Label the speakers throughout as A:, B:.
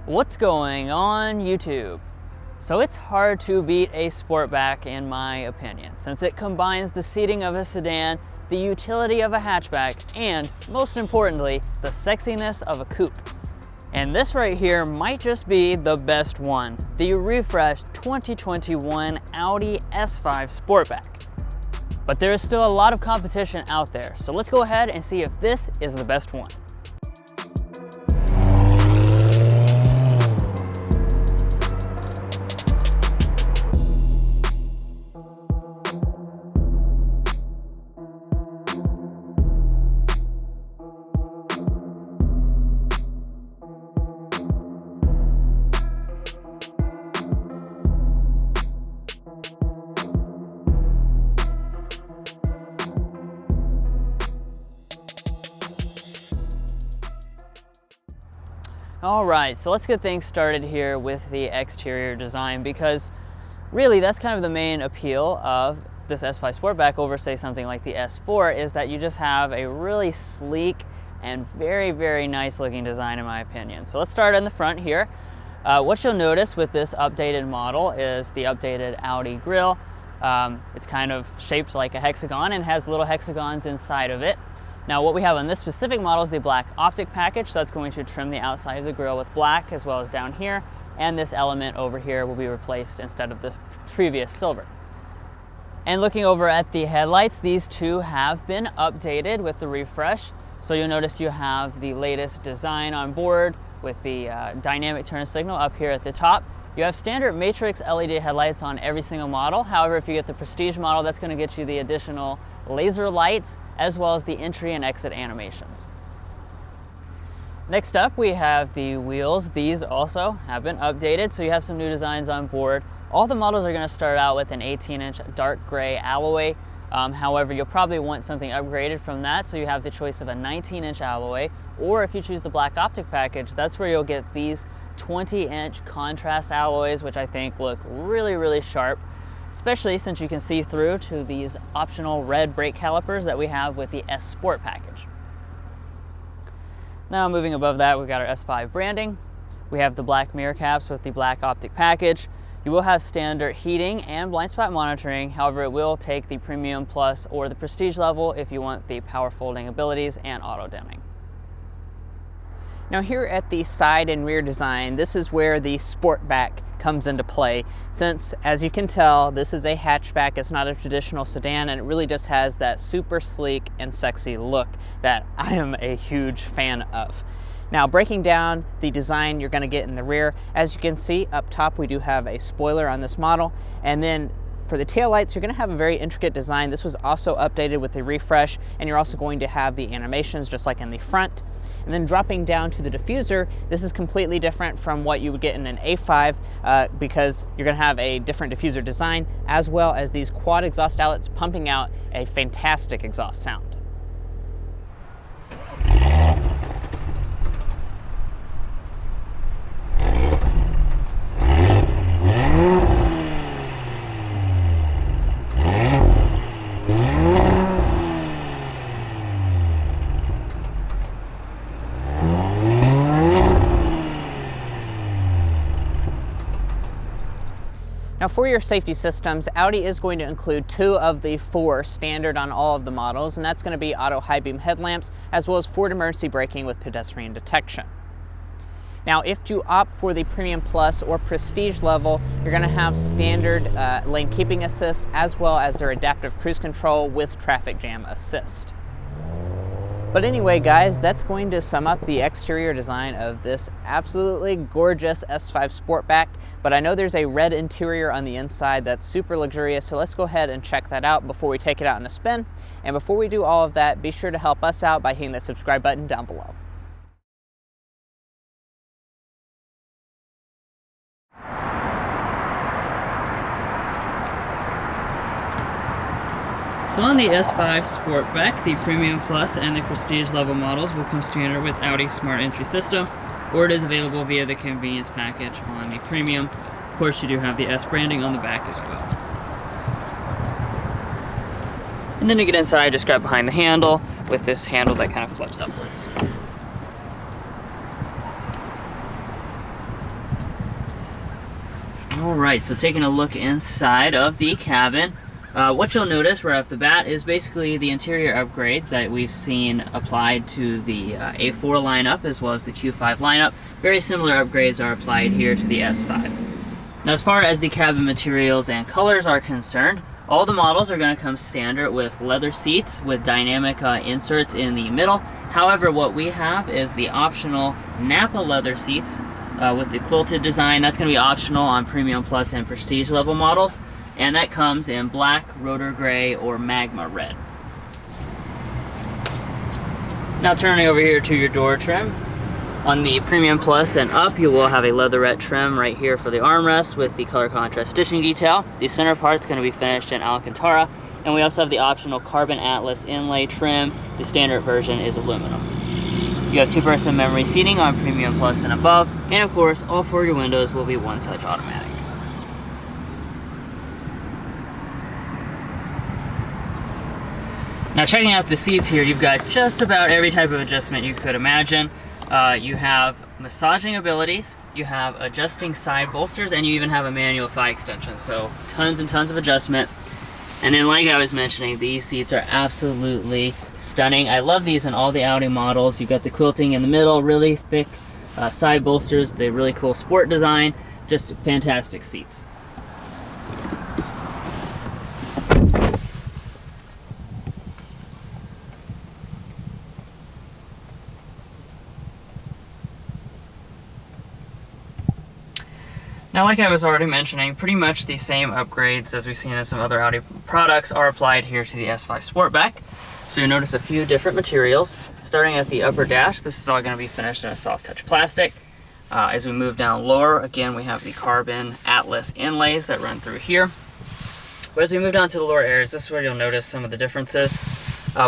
A: What's going on YouTube? So it's hard to beat a Sportback in my opinion, since it combines the seating of a sedan, the utility of a hatchback, and most importantly, the sexiness of a coupe. And this right here might just be the best one, the refreshed 2021 Audi S5 Sportback. But there is still a lot of competition out there, so let's go ahead and see if this is the best one. Alright, so let's get things started here with the exterior design, because really that's kind of the main appeal of this S5 Sportback over, say, something like the S4, is that you just have a really sleek and very nice looking design in my opinion. So let's start in the front here. What you'll notice with this updated model is the updated Audi grille. It's kind of shaped like a hexagon and has little hexagons inside of it. Now what we have on this specific model is the black optic package, so that's going to trim the outside of the grille with black as well as down here, and this element over here will be replaced instead of the previous silver. And looking over at the headlights, these two have been updated with the refresh, so you'll notice you have the latest design on board with the dynamic turn signal up here at the top. You have standard matrix LED headlights on every single model. However, if you get the Prestige model, that's going to get you the additional laser lights as well as the entry and exit animations. Next up, we have the wheels. These also have been updated, so you have some new designs on board. All the models are going to start out with an 18-inch dark gray alloy. However, you'll probably want something upgraded from that, so you have the choice of a 19-inch alloy, or if you choose the black optic package, that's where you'll get these 20-inch contrast alloys, which I think look really sharp, especially since you can see through to these optional red brake calipers that we have with the S Sport package. Now moving above that, we've got our S5 branding. We have the black mirror caps with the black optic package. You will have standard heating and blind spot monitoring. However, it will take the Premium Plus or the Prestige level if you want the power folding abilities and auto dimming. Now here at the side and rear design, this is where the Sportback comes into play, since as you can tell, this is a hatchback, it's not a traditional sedan, and it really just has that super sleek and sexy look that I am a huge fan of. Now breaking down the design you're going to get in the rear, as you can see up top we do have a spoiler on this model, and then for the taillights, you're going to have a very intricate design. This was also updated with the refresh, and you're also going to have the animations just like in the front. And then dropping down to the diffuser, this is completely different from what you would get in an A5 because you're going to have a different diffuser design, as well as these quad exhaust outlets pumping out a fantastic exhaust sound. Now for your safety systems, Audi is going to include 2 of the 4 standard on all of the models, and that's going to be auto high beam headlamps as well as forward emergency braking with pedestrian detection. Now if you opt for the Premium Plus or Prestige level, you're going to have standard lane keeping assist as well as their adaptive cruise control with traffic jam assist. But anyway guys, that's going to sum up the exterior design of this absolutely gorgeous S5 Sportback, but I know there's a red interior on the inside that's super luxurious, so let's go ahead and check that out before we take it out in a spin. And before we do all of that, be sure to help us out by hitting that subscribe button down below. So on the S5 Sportback, the Premium Plus and the Prestige level models will come standard with Audi Smart Entry System, or it is available via the convenience package on the Premium. Of course, you do have the S branding on the back as well. And then to get inside, just grab behind the handle with this handle that kind of flips upwards. Alright, so taking a look inside of the cabin, what you'll notice right off the bat is basically the interior upgrades that we've seen applied to the A4 lineup as well as the Q5 lineup. Very similar upgrades are applied here to the S5. Now, as far as the cabin materials and colors are concerned, all the models are going to come standard with leather seats with dynamic inserts in the middle. However, what we have is the optional Napa leather seats with the quilted design. That's going to be optional on Premium Plus and Prestige level models, and that comes in black, rotor gray, or magma red. Now turning over here to your door trim. On the Premium Plus and up, you will have a leatherette trim right here for the armrest with the color contrast stitching detail. The center part's going to be finished in Alcantara, and we also have the optional Carbon Atlas inlay trim. The standard version is aluminum. You have 2-person memory seating on Premium Plus and above, and of course, all 4 of your windows will be one-touch automatic. Now, checking out the seats here, you've got just about every type of adjustment you could imagine. You have massaging abilities, you have adjusting side bolsters, and you even have a manual thigh extension, so tons and tons of adjustment. And then, like I was mentioning, these seats are absolutely stunning. I love these in all the Audi models. You've got the quilting in the middle, really thick side bolsters, the really cool sport design, just fantastic seats. Now, like I was already mentioning, pretty much the same upgrades as we've seen in some other Audi products are applied here to the S5 Sportback. So you'll notice a few different materials. Starting at the upper dash, this is all going to be finished in a soft touch plastic. As we move down lower, again, we have the Carbon Atlas inlays that run through here. But as we move down to the lower areas, this is where you'll notice some of the differences.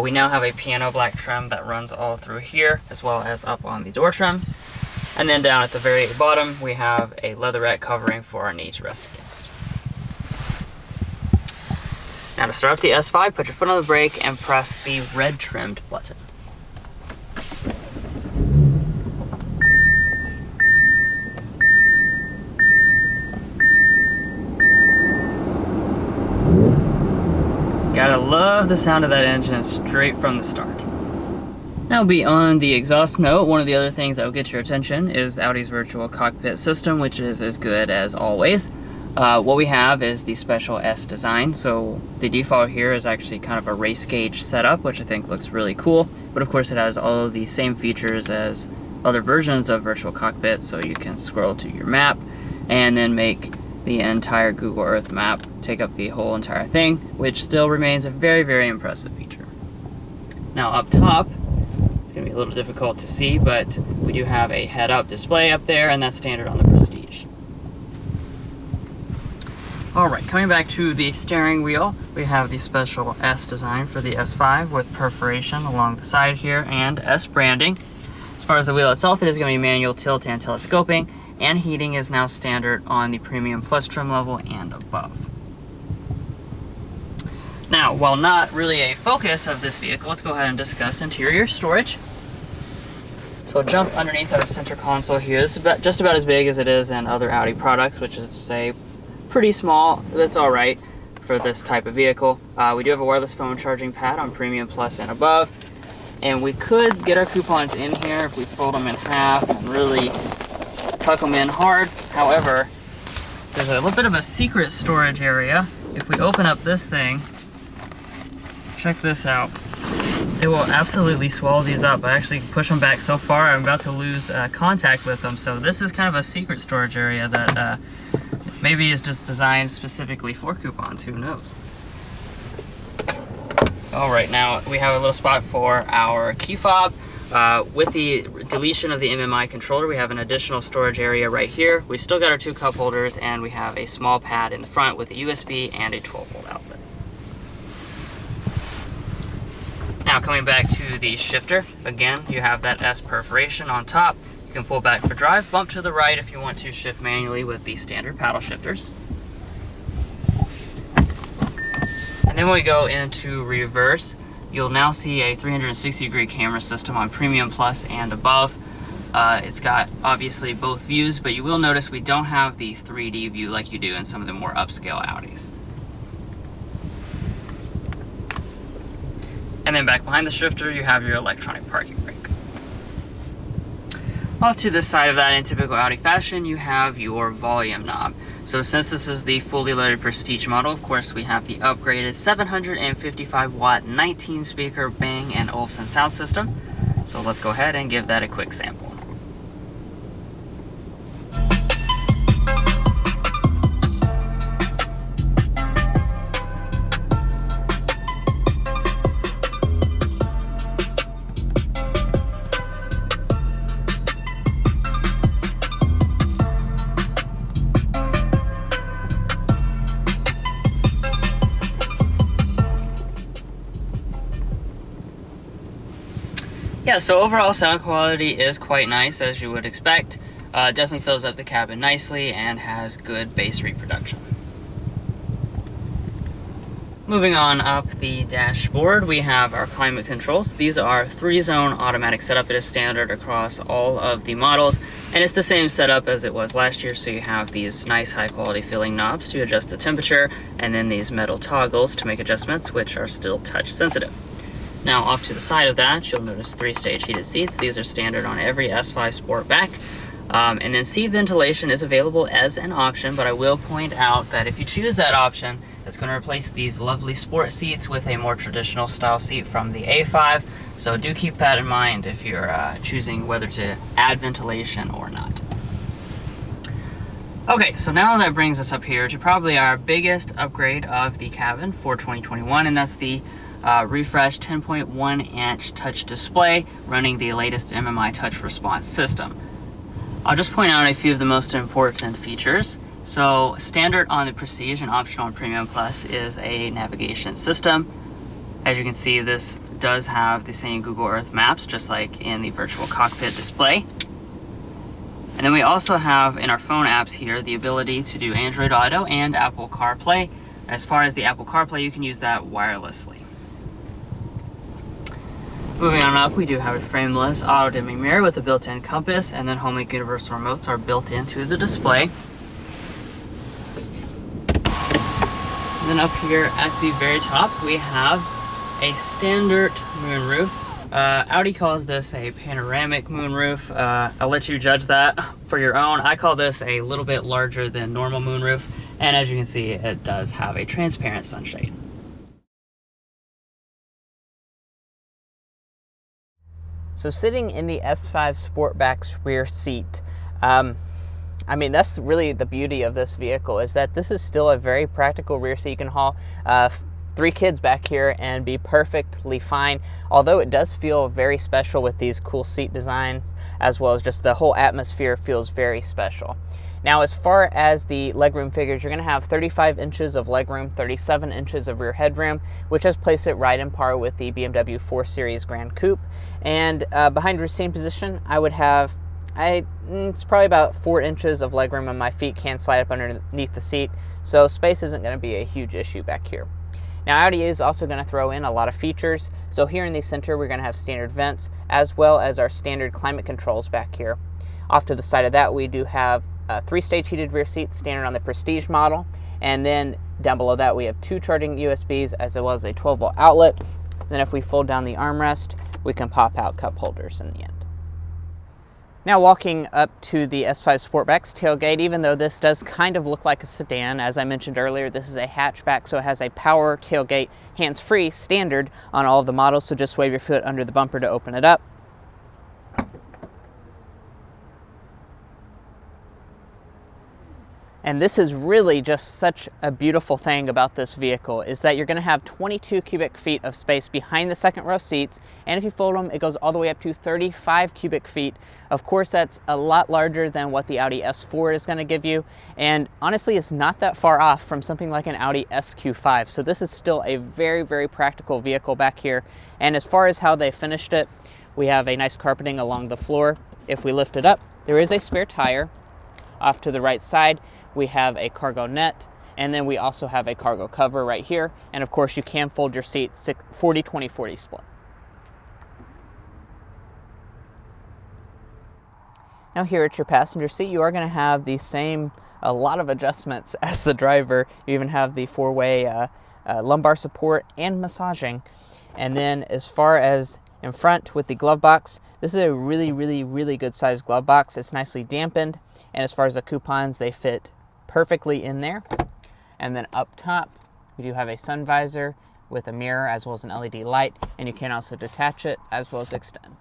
A: We now have a piano black trim that runs all through here, as well as up on the door trims. And then down at the very bottom, we have a leatherette covering for our knee to rest against. Now, to start up the S5, put your foot on the brake and press the red trimmed button. Gotta love the sound of that engine straight from the start. Now, beyond the exhaust note, one of the other things that will get your attention is Audi's virtual cockpit system, which is as good as always. What we have is the special S design, so the default here is actually kind of a race gauge setup, which I think looks really cool. But of course, it has all of the same features as other versions of virtual cockpit, so you can scroll to your map and then make the entire Google Earth map take up the whole entire thing, which still remains a very, very impressive feature. Now, up top, going to be a little difficult to see, but we do have a head-up display up there, and that's standard on the Prestige. Alright, coming back to the steering wheel, we have the special S design for the S5 with perforation along the side here and S branding. As far as the wheel itself, it is going to be manual tilt and telescoping, and heating is now standard on the Premium Plus trim level and above. Now, while not really a focus of this vehicle, let's go ahead and discuss interior storage. So I'll jump underneath our center console here. This is just about as big as it is in other Audi products, which is to say pretty small. That's all right for this type of vehicle. We do have a wireless phone charging pad on Premium Plus and above, and we could get our coupons in here if we fold them in half and really tuck them in hard. However, there's a little bit of a secret storage area. If we open up this thing, check this out. It will absolutely swallow these up. I actually push them back so far, I'm about to lose contact with them. So this is kind of a secret storage area that maybe is just designed specifically for coupons, who knows. All right, now we have a little spot for our key fob. With the deletion of the MMI controller, we have an additional storage area right here. We still got our 2 cup holders, and we have a small pad in the front with a USB and a 12-volt outlet. Now, coming back to the shifter, again, you have that S perforation on top. You can pull back for drive, bump to the right if you want to shift manually with the standard paddle shifters. And then when we go into reverse, you'll now see a 360-degree camera system on Premium Plus and above. It's got obviously both views, but you will notice we don't have the 3D view like you do in some of the more upscale Audis. And then back behind the shifter, you have your electronic parking brake. Off to the side of that, in typical Audi fashion, you have your volume knob. So since this is the fully loaded Prestige model, of course, we have the upgraded 755 watt 19 speaker Bang & Olufsen sound system. So let's go ahead and give that a quick sample. Yeah, so overall sound quality is quite nice, as you would expect. Definitely fills up the cabin nicely and has good bass reproduction. Moving on up the dashboard, we have our climate controls. These are 3-zone automatic setup. It is standard across all of the models, and it's the same setup as it was last year. So you have these nice high quality feeling knobs to adjust the temperature, and then these metal toggles to make adjustments, which are still touch sensitive. Now off to the side of that, you'll notice 3-stage heated seats. These are standard on every S5 Sportback. And then seat ventilation is available as an option, but I will point out that if you choose that option, it's going to replace these lovely sport seats with a more traditional style seat from the A5. So do keep that in mind if you're choosing whether to add ventilation or not. Okay, so now that brings us up here to probably our biggest upgrade of the cabin for 2021, and that's the refreshed 10.1-inch touch display running the latest MMI touch response system. I'll just point out a few of the most important features. So standard on the Prestige and optional on Premium Plus is a navigation system. As you can see, this does have the same Google Earth Maps, just like in the virtual cockpit display. And then we also have in our phone apps here the ability to do Android Auto and Apple CarPlay. As far as the Apple CarPlay, you can use that wirelessly. Moving on up, we do have a frameless auto-dimming mirror with a built-in compass, and then HomeLink universal remotes are built into the display. And then up here at the very top, we have a standard moonroof. Audi calls this a panoramic moonroof. I'll let you judge that for your own. I call this a little bit larger than normal moonroof, and as you can see, it does have a transparent sunshade. So sitting in the S5 Sportback's rear seat, I mean, that's really the beauty of this vehicle, is that this is still a very practical rear seat. You can haul 3 kids back here and be perfectly fine, although it does feel very special with these cool seat designs, as well as just the whole atmosphere feels very special. Now, as far as the legroom figures, you're going to have 35 inches of legroom, 37 inches of rear headroom, which has placed it right in par with the BMW 4 Series Grand Coupe. And behind your seating position, I would have, it's probably about 4 inches of legroom, and my feet can slide up underneath the seat, so space isn't going to be a huge issue back here. Now, Audi is also going to throw in a lot of features. So here in the center, we're going to have standard vents, as well as our standard climate controls back here. Off to the side of that, we do have 3-stage heated rear seats standard on the Prestige model, and then down below that we have 2 charging USBs as well as a 12-volt outlet. Then if we fold down the armrest, we can pop out cup holders in the end. Now walking up to the S5 Sportback's tailgate, even though this does kind of look like a sedan, as I mentioned earlier, this is a hatchback, so it has a power tailgate, hands-free, standard on all of the models, so just wave your foot under the bumper to open it up. And this is really just such a beautiful thing about this vehicle, is that you're going to have 22 cubic feet of space behind the second row seats, and if you fold them, it goes all the way up to 35 cubic feet. Of course, that's a lot larger than what the Audi S4 is going to give you, and honestly, it's not that far off from something like an Audi SQ5. So this is still a very, very practical vehicle back here. And as far as how they finished it, we have a nice carpeting along the floor. If we lift it up, there is a spare tire. Off to the right side, we have a cargo net, and then we also have a cargo cover right here. And of course, you can fold your seat 40-20-40 split.
B: Now here at your passenger seat, you are going to have the same, a lot of adjustments as the driver. You even have the 4-way lumbar support and massaging. And then as far as in front with the glove box, this is a really good sized glove box. It's nicely dampened, and as far as the coupons, they fit perfectly in there. And then up top, we do have a sun visor with a mirror as well as an LED light, and you can also detach it as well as extend.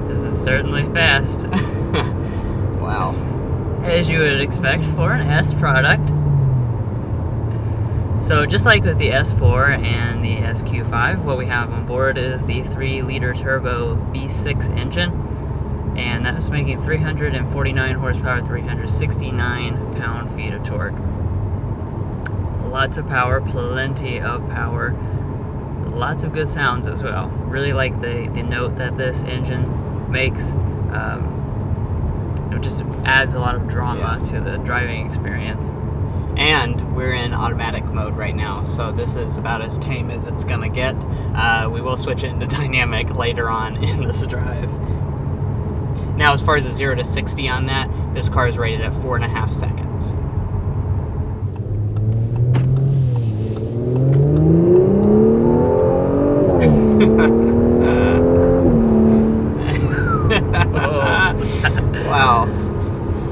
A: This is certainly fast.
B: Wow.
A: As you would expect for an S product. So just like with the S4 and the SQ5, what we have on board is the 3-liter turbo V6 engine, and that is making 349 horsepower, 369 pound-feet of torque. Lots of power, plenty of power, lots of good sounds as well. Really like the note that this engine makes. It just adds a lot of drama to the driving experience.
B: And we're in automatic mode right now, so this is about as tame as it's gonna get. We will switch it into dynamic later on in this drive. Now, as far as the 0 to 60 on that, this car is rated at 4.5 seconds.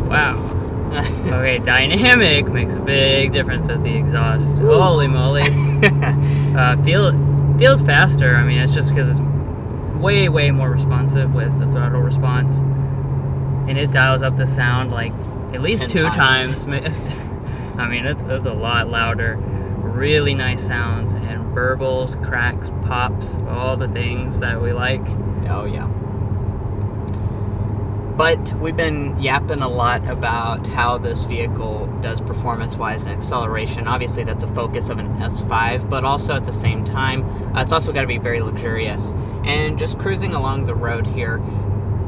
A: Wow. Okay, dynamic makes a big difference with the exhaust. Holy moly. Feels faster. I mean, it's just because it's way more responsive with the throttle response. And it dials up the sound like at least 2 times. I mean, it's a lot louder. Really nice sounds and burbles, cracks, pops, all the things that we like.
B: Oh, yeah. But we've been yapping a lot about how this vehicle does performance-wise and acceleration. Obviously, that's a focus of an S5, but also at the same time, it's also got to be very luxurious. And just cruising along the road here,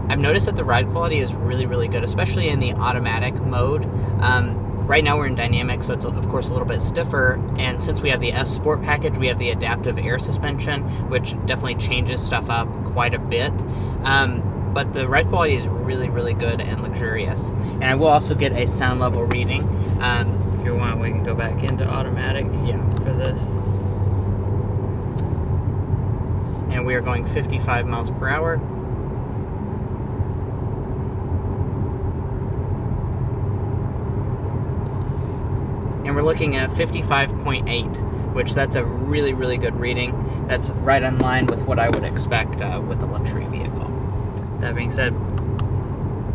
B: I've noticed that the ride quality is really good, especially in the automatic mode. Right now we're in dynamic, so it's of course a little bit stiffer, and since we have the S Sport package, we have the adaptive air suspension, which definitely changes stuff up quite a bit. But the ride quality is really good and luxurious. And I will also get a sound level reading.
A: If you want, we can go back into automatic for this.
B: And we are going 55 miles per hour. And we're looking at 55.8, which that's a really good reading. That's right in line with what I would expect with a luxury vehicle.
A: That being said,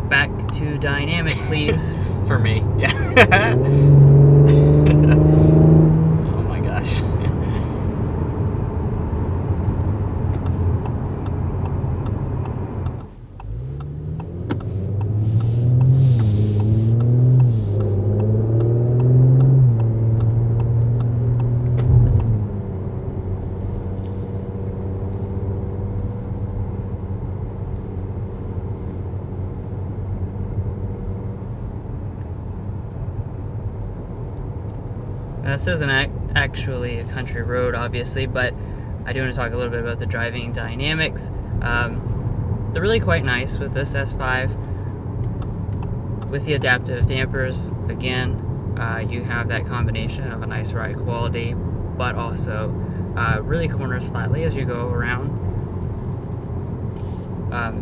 A: back to dynamic, please.
B: For me, yeah. Oh my gosh.
A: This isn't actually a country road, obviously, but I do want to talk a little bit about the driving dynamics. They're really quite nice with this S5. With the adaptive dampers, again, you have that combination of a nice ride quality, but also really corners flatly as you go around.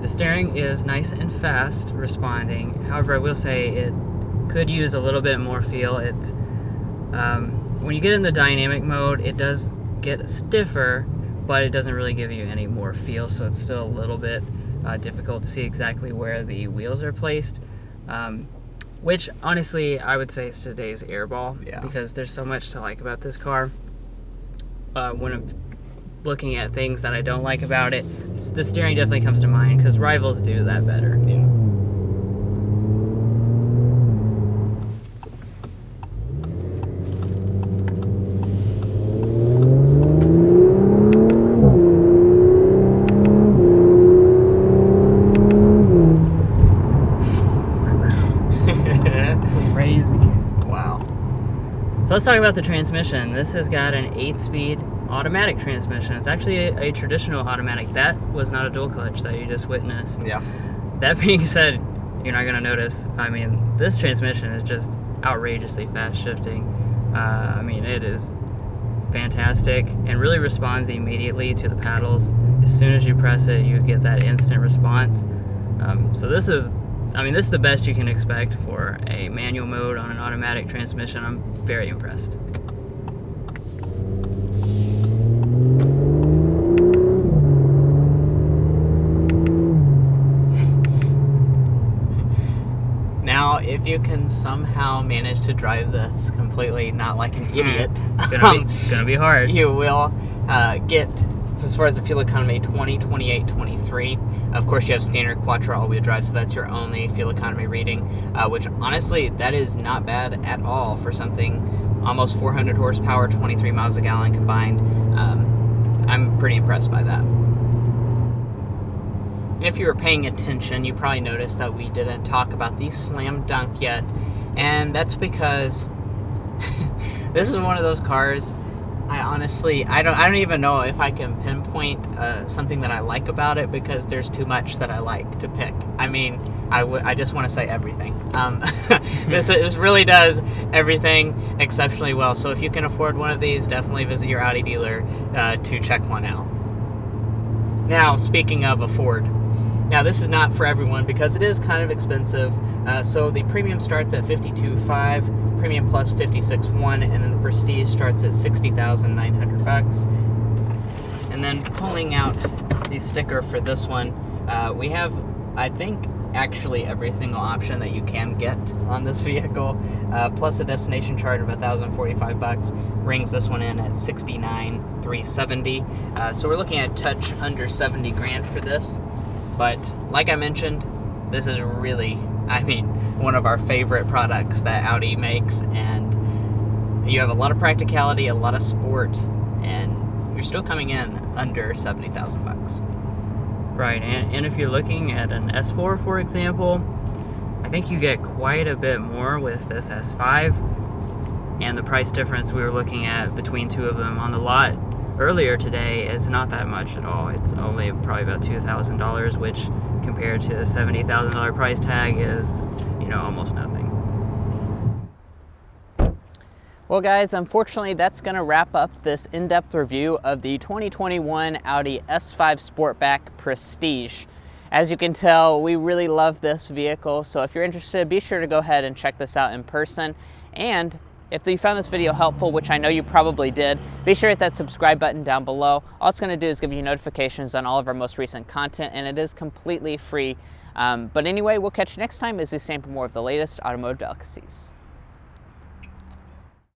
A: The steering is nice and fast responding. However, I will say it could use a little bit more feel. It's when you get in the dynamic mode, it does get stiffer, but it doesn't really give you any more feel, so it's still a little bit difficult to see exactly where the wheels are placed, which honestly I would say is today's airball, because there's so much to like about this car. When I'm looking at things that I don't like about it, the steering definitely comes to mind, because rivals do that better. let's talk about the transmission. This has got an 8-speed automatic transmission. It's actually a traditional automatic. That was not a dual clutch that you just witnessed.
B: Yeah.
A: That being said, you're not going to notice. I mean, this transmission is just outrageously fast shifting. I mean, it is fantastic and really responds immediately to the paddles. As soon as you press it, you get that instant response. So this is the best you can expect for a manual mode on an automatic transmission. I'm very impressed.
B: Now, if you can somehow manage to drive this completely not like an idiot,
A: It's gonna be hard.
B: You will get, as far as the fuel economy, 20, 28, 23. Of course, you have standard quattro all-wheel drive, so that's your only fuel economy reading, which honestly, that is not bad at all for something almost 400 horsepower, 23 miles a gallon combined. I'm pretty impressed by that. And if you were paying attention, you probably noticed that we didn't talk about the slam dunk yet, and that's because this is one of those cars. I don't even know if I can pinpoint something that I like about it, because there's too much that I like to pick. I mean, I just want to say everything. This really does everything exceptionally well. So if you can afford one of these, definitely visit your Audi dealer to check one out. Now, speaking of afford, now this is not for everyone because it is kind of expensive. So the premium starts at $52,500, premium plus $56,100, and then the prestige starts at $60,900. And then pulling out the sticker for this one, we have, I think, actually every single option that you can get on this vehicle, plus a destination charge of $1,045, brings this one in at $69,370. So we're looking at touch under 70 grand for this. But like I mentioned, this is really, one of our favorite products that Audi makes, and you have a lot of practicality, a lot of sport, and you're still coming in under $70,000.
A: Right, and if you're looking at an S4, for example, I think you get quite a bit more with this S5, and the price difference we were looking at between two of them on the lot earlier today is not that much at all. It's only probably about $2,000, which compared to the $70,000 price tag is, almost nothing.
C: Well guys, unfortunately that's going to wrap up this in-depth review of the 2021 Audi S5 Sportback Prestige. As you can tell, we really love this vehicle, so if you're interested, be sure to go ahead and check this out in person. And if you found this video helpful, which I know you probably did, be sure to hit that subscribe button down below. All it's going to do is give you notifications on all of our most recent content, and it is completely free. But anyway, we'll catch you next time as we sample more of the latest automotive delicacies.